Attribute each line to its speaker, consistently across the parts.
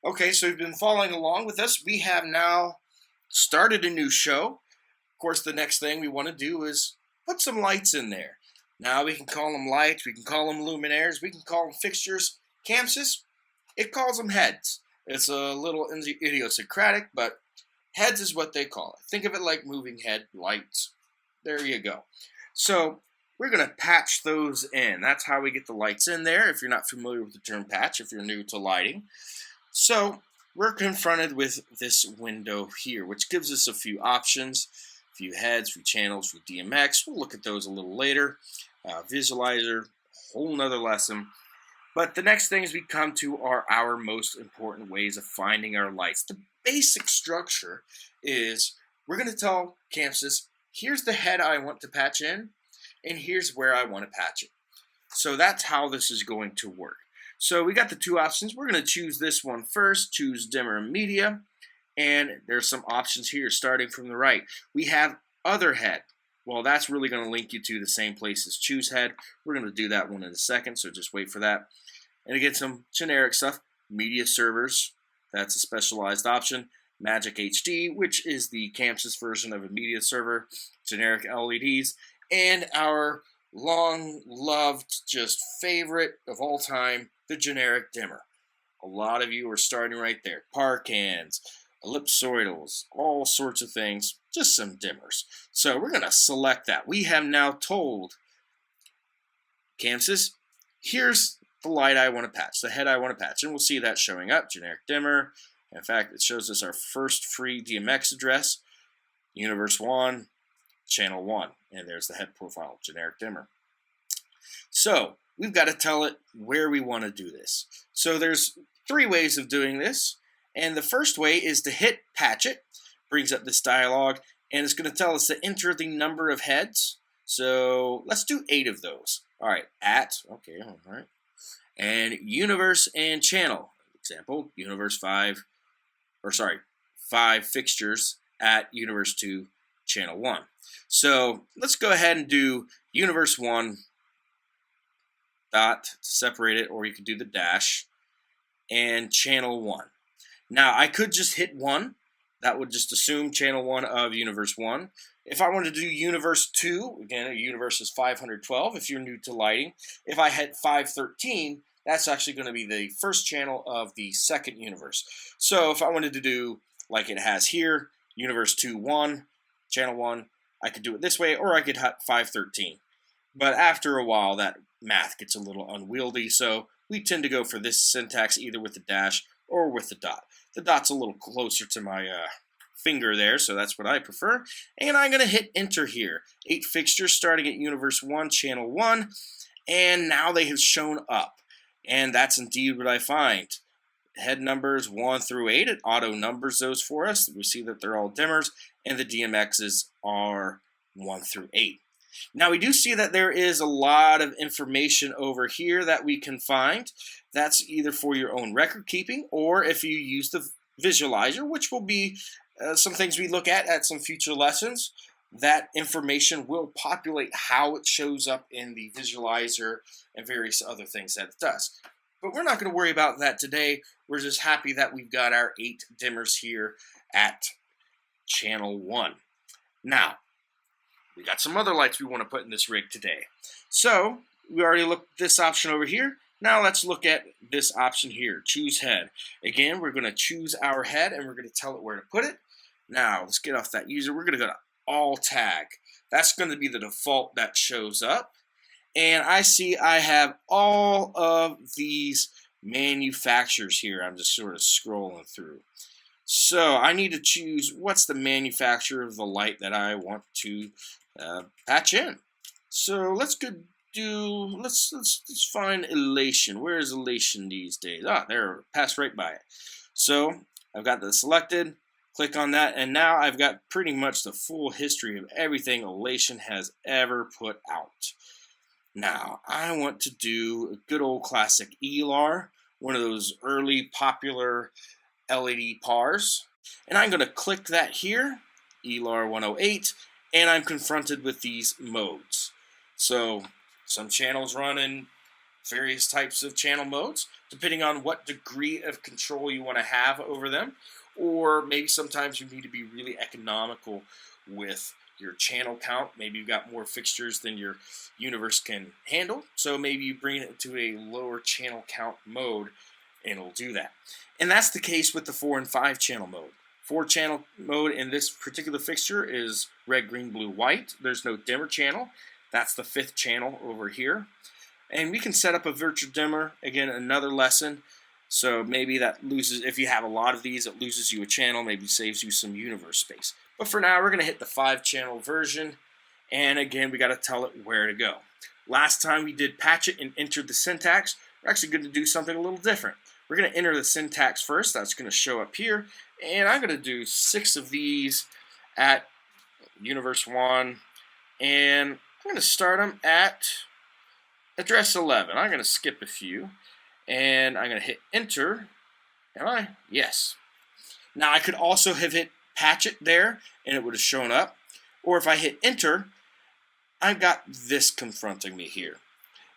Speaker 1: Okay, so you've been following along with us. We have now started a new show. Of course, the next thing we want to do is put some lights in there. Now we can call them lights, we can call them luminaires, we can call them fixtures. Chamsys, it calls them heads. It's a little idiosyncratic, but heads is what they call it. Think of it like moving head lights. There you go. So we're going to patch those in. That's how we get the lights in there. If you're not familiar with the term patch, if you're new to lighting. So we're confronted with this window here, which gives us a few options, a few heads, a few channels, a few DMX. We'll look at those a little later. Visualizer, a whole nother lesson. But the next things we come to are our most important ways of finding our lights. The basic structure is we're going to tell Chamsys, here's the head I want to patch in, and here's where I want to patch it. So that's how this is going to work. So we got the two options. We're going to choose this one first, choose dimmer and media, and there's some options here starting from the right. We have other head. Well, that's really going to link you to the same place as choose head. We're going to do that one in a second, so just wait for that. And again, some generic stuff. Media servers, that's a specialized option. Magic HD, which is the Chamsys version of a media server. Generic LEDs, and our long-loved, just favorite of all time, the generic dimmer. A lot of you are starting right there. Parkans, ellipsoidals, all sorts of things, just some dimmers. So we're going to select that. We have now told Chamsys, here's the light I want to patch, the head I want to patch, and we'll see that showing up, generic dimmer. In fact, it shows us our first free DMX address, Universe 1, Channel 1, and there's the head profile, generic dimmer. So we've got to tell it where we want to do this. So there's three ways of doing this, and the first way is to hit patch it, brings up this dialog, and it's going to tell us to enter the number of heads. So let's do 8 of those. All right, okay, all right. And universe and channel, example, universe 5 fixtures at universe 2, channel 1. So let's go ahead and do universe 1 dot to separate it, or you could do the dash, and channel 1. Now I could just hit 1. That would just assume channel 1 of universe 1. If I wanted to do universe 2, again, a universe is 512 if you're new to lighting. If I hit 513, that's actually going to be the first channel of the second universe. So if I wanted to do, like it has here, universe 2, 1, channel 1, I could do it this way, or I could hit 513. But after a while, that math gets a little unwieldy, so we tend to go for this syntax either with the dash or with the dot. The dot's a little closer to my finger there, so that's what I prefer. And I'm going to hit enter here. 8 fixtures starting at universe 1, channel 1, and now they have shown up. And that's indeed what I find. Head numbers 1 through 8, it auto numbers those for us. We see that they're all dimmers, and the DMXs are 1 through 8. Now we do see that there is a lot of information over here that we can find. That's either for your own record keeping, or if you use the visualizer, which will be some things we look at some future lessons. That information will populate how it shows up in the visualizer and various other things that it does. But we're not going to worry about that today. We're just happy that we've got our 8 dimmers here at channel 1. Now, we got some other lights we want to put in this rig today. So, we already looked at this option over here. Now let's look at this option here, choose head. Again, we're going to choose our head and we're going to tell it where to put it. Now, let's get off that user. We're going to go to all tag. That's going to be the default that shows up. And I see I have all of these manufacturers here. I'm just sort of scrolling through. So I need to choose what's the manufacturer of the light that I want to patch in. So let's find Elation. Where is Elation these days? There, passed right by it. So I've got that selected. Click on that, and now I've got pretty much the full history of everything Elation has ever put out. Now, I want to do a good old classic ELAR, one of those early popular LED PARs. And I'm going to click that here, ELAR 108, and I'm confronted with these modes. So, some channels run in various types of channel modes, depending on what degree of control you want to have over them. Or maybe sometimes you need to be really economical with your channel count. Maybe you've got more fixtures than your universe can handle. So maybe you bring it to a lower channel count mode and it'll do that. And that's the case with the 4 and 5 channel mode. 4 channel mode in this particular fixture is red, green, blue, white. There's no dimmer channel. That's the 5th channel over here. And we can set up a virtual dimmer, again, another lesson. So maybe that loses, if you have a lot of these, it loses you a channel, maybe saves you some universe space. But for now, we're going to hit the 5 channel version. And again, we got to tell it where to go. Last time we did patch it and entered the syntax. We're actually going to do something a little different. We're going to enter the syntax first. That's going to show up here. And I'm going to do 6 of these at universe 1. And I'm going to start them at address 11. I'm going to skip a few. And I'm going to hit enter. Am I? Yes. Now I could also have hit patch it there and it would have shown up. Or if I hit enter, I've got this confronting me here.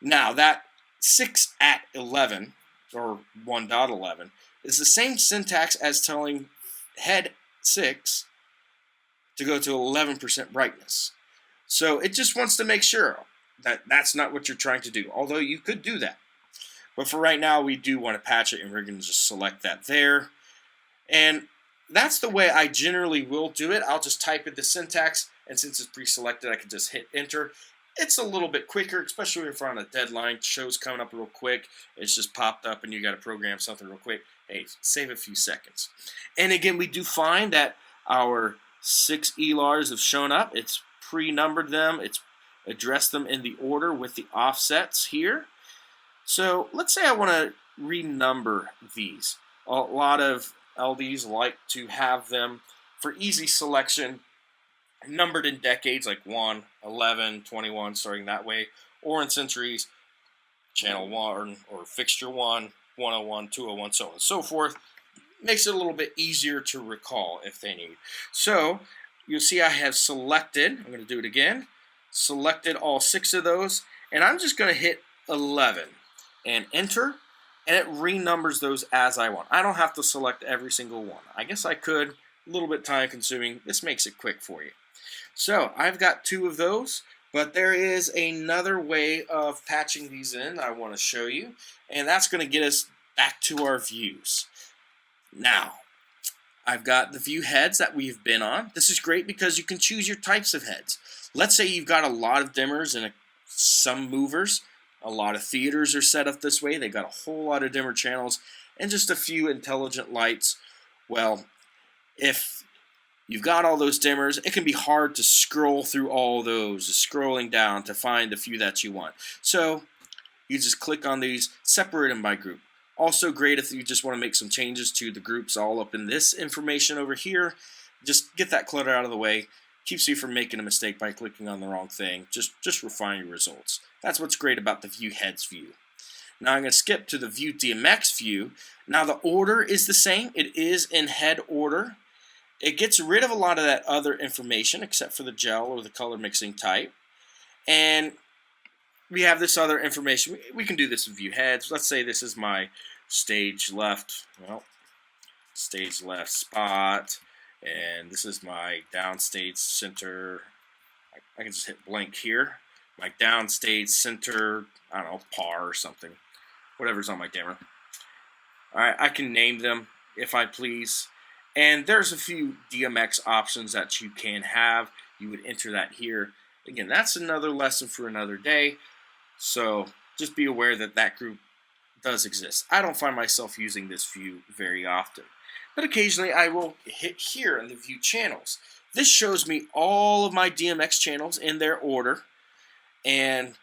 Speaker 1: Now that 6 at 11 or 1.11 is the same syntax as telling head 6 to go to 11% brightness. So it just wants to make sure that that's not what you're trying to do, although you could do that. But for right now, we do want to patch it, and we're going to just select that there. And that's the way I generally will do it. I'll just type in the syntax, and since it's pre-selected, I can just hit enter. It's a little bit quicker, especially if we're on a deadline. Show's coming up real quick. It's just popped up, and you got to program something real quick. Hey, save a few seconds. And again, we do find that our 6 ELARs have shown up. It's pre-numbered them. It's addressed them in the order with the offsets here. So let's say I want to renumber these. A lot of LDs like to have them for easy selection numbered in decades, like 1, 11, 21, starting that way, or in centuries, channel 1 or fixture 1, 101, 201, so on and so forth. Makes it a little bit easier to recall if they need. So you'll see I have selected, I'm going to do it again, selected all 6 of those, and I'm just going to hit 11 and enter, and it renumbers those as I want. I don't have to select every single one. I guess I could, a little bit time consuming. This makes it quick for you. So I've got 2 of those, but there is another way of patching these in I want to show you, and that's going to get us back to our views. Now, I've got the view heads that we've been on. This is great because you can choose your types of heads. Let's say you've got a lot of dimmers and some movers. A lot of theaters are set up this way. They got a whole lot of dimmer channels and just a few intelligent lights. Well, if you've got all those dimmers, it can be hard to scroll through all those, scrolling down to find the few that you want. So you just click on these, separate them by group. Also great if you just want to make some changes to the groups all up in this information over here. Just get that clutter out of the way. Keeps you from making a mistake by clicking on the wrong thing. Just refine your results. That's what's great about the view heads view. Now I'm going to skip to the view DMX view. Now the order is the same. It is in head order. It gets rid of a lot of that other information except for the gel or the color mixing type. And we have this other information. We can do this with view heads. Let's say this is my stage left. Well, stage left spot. And this is my downstage center. I can just hit blank here. My downstage center, I don't know, par or something. Whatever's on my dimmer. Alright, I can name them if I please. And there's a few DMX options that you can have. You would enter that here. Again, that's another lesson for another day. So just be aware that that group does exist. I don't find myself using this view very often. But occasionally I will hit here in the view channels. This shows me all of my DMX channels in their order. And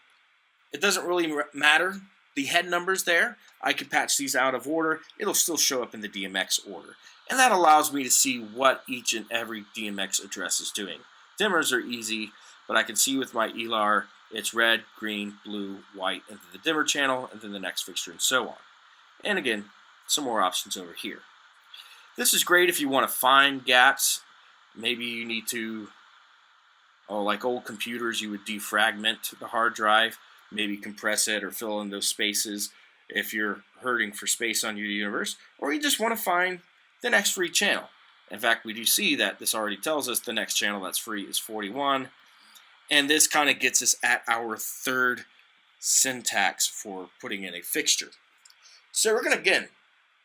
Speaker 1: it doesn't really matter the head numbers there. I can patch these out of order. It'll still show up in the DMX order. And that allows me to see what each and every DMX address is doing. Dimmers are easy, but I can see with my ELAR, it's red, green, blue, white into the dimmer channel, and then the next fixture, and so on. And again, some more options over here. This is great if you want to find gaps. Maybe you need to, like old computers, you would defragment the hard drive. maybe compress it or fill in those spaces if you're hurting for space on your universe, or you just want to find the next free channel. In fact, we do see that this already tells us the next channel that's free is 41, and this kind of gets us at our third syntax for putting in a fixture. So we're going to, again,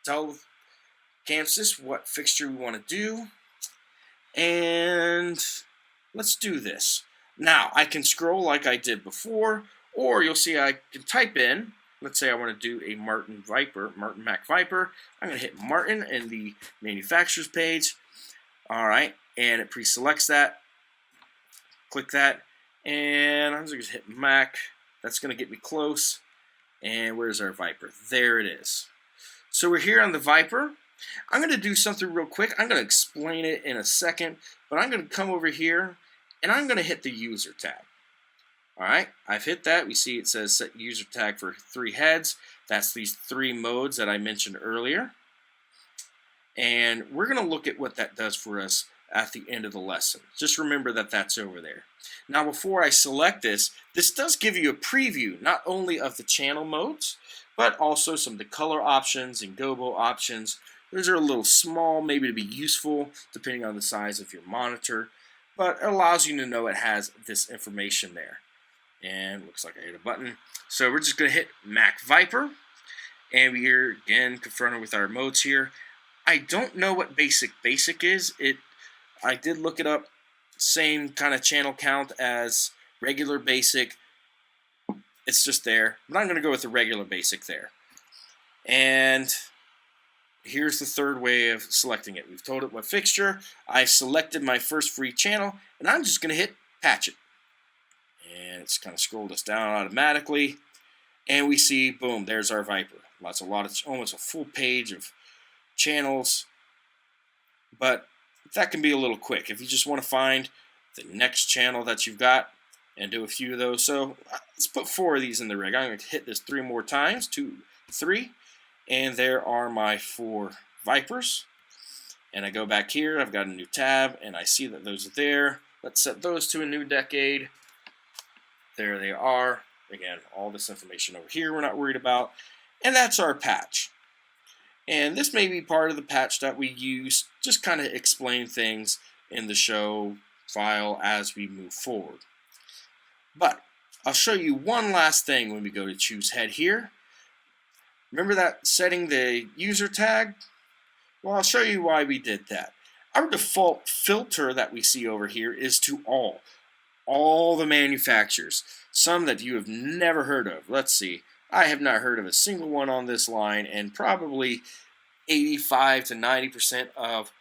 Speaker 1: tell Chamsys what fixture we want to do, and let's do this. Now, I can scroll like I did before, or you'll see I can type in, let's say I want to do a Martin Mac Viper. I'm going to hit Martin in the manufacturer's page. All right, and it pre-selects that. Click that, and I'm just going to hit Mac. That's going to get me close. And where's our Viper? There it is. So we're here on the Viper. I'm going to do something real quick. I'm going to explain it in a second, but I'm going to come over here, and I'm going to hit the user tag. All right, I've hit that. We see it says set user tag for 3 heads. That's these 3 modes that I mentioned earlier. And we're going to look at what that does for us at the end of the lesson. Just remember that that's over there. Now, before I select this, this does give you a preview not only of the channel modes, but also some of the color options and gobo options. Those are a little small, maybe to be useful depending on the size of your monitor, but it allows you to know it has this information there. And looks like I hit a button. So we're just going to hit Mac Viper, and we're again confronted with our modes here. I don't know what basic is. I did look it up. Same kind of channel count as regular basic. It's just there. But I'm going to go with the regular basic there. And here's the third way of selecting it. We've told it what fixture. I selected my first free channel, and I'm just going to hit patch it. And it's kind of scrolled us down automatically. And we see, boom, there's our Viper. Almost a full page of channels, but that can be a little quick if you just want to find the next channel that you've got and do a few of those. So let's put 4 of these in the rig. I'm going to hit this 3 more times, 2, 3, and there are my 4 Vipers. And I go back here, I've got a new tab, and I see that those are there. Let's set those to a new decade. There they are. Again, all this information over here we're not worried about. And that's our patch. And this may be part of the patch that we use, just kind of explain things in the show file as we move forward. But I'll show you one last thing when we go to choose head here. Remember that setting the user tag? Well, I'll show you why we did that. Our default filter that we see over here is to all the manufacturers, some that you have never heard of. Let's see. I have not heard of a single one on this line, and probably 85 to 90% of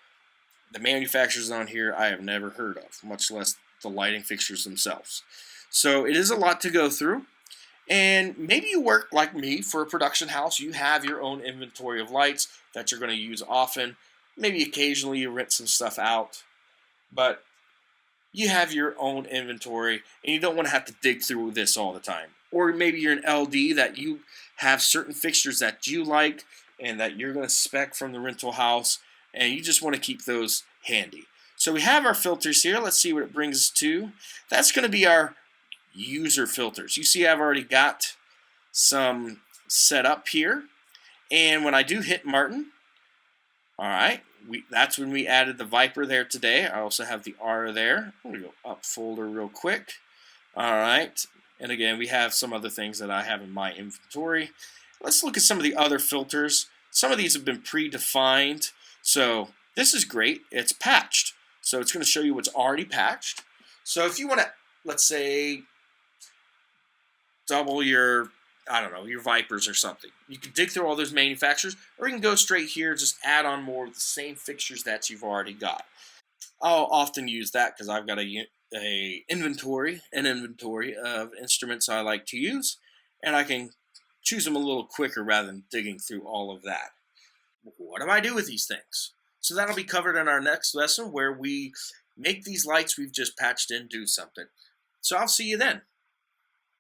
Speaker 1: the manufacturers on here I have never heard of, much less the lighting fixtures themselves. So it is a lot to go through, and maybe you work like me for a production house. You have your own inventory of lights that you're going to use often. Maybe occasionally you rent some stuff out, but you have your own inventory, and you don't want to have to dig through this all the time. Or maybe you're an LD that you have certain fixtures that you like and that you're going to spec from the rental house, and you just want to keep those handy. So we have our filters here. Let's see what it brings us to. That's going to be our user filters. You see I've already got some set up here. And when I do hit Martin, all right, that's when we added the Viper there today. I also have the R there. I'm going to go up folder real quick. All right. And again, we have some other things that I have in my inventory. Let's look at some of the other filters. Some of these have been predefined. So this is great. It's patched. So it's going to show you what's already patched. So if you want to, let's say, double your, I don't know, your Vipers or something, you can dig through all those manufacturers, or you can go straight here, just add on more of the same fixtures that you've already got. I'll often use that because I've got an inventory of instruments I like to use, and I can choose them a little quicker rather than digging through all of that. What do I do with these things? So that'll be covered in our next lesson, where we make these lights we've just patched in do something. So I'll see you then.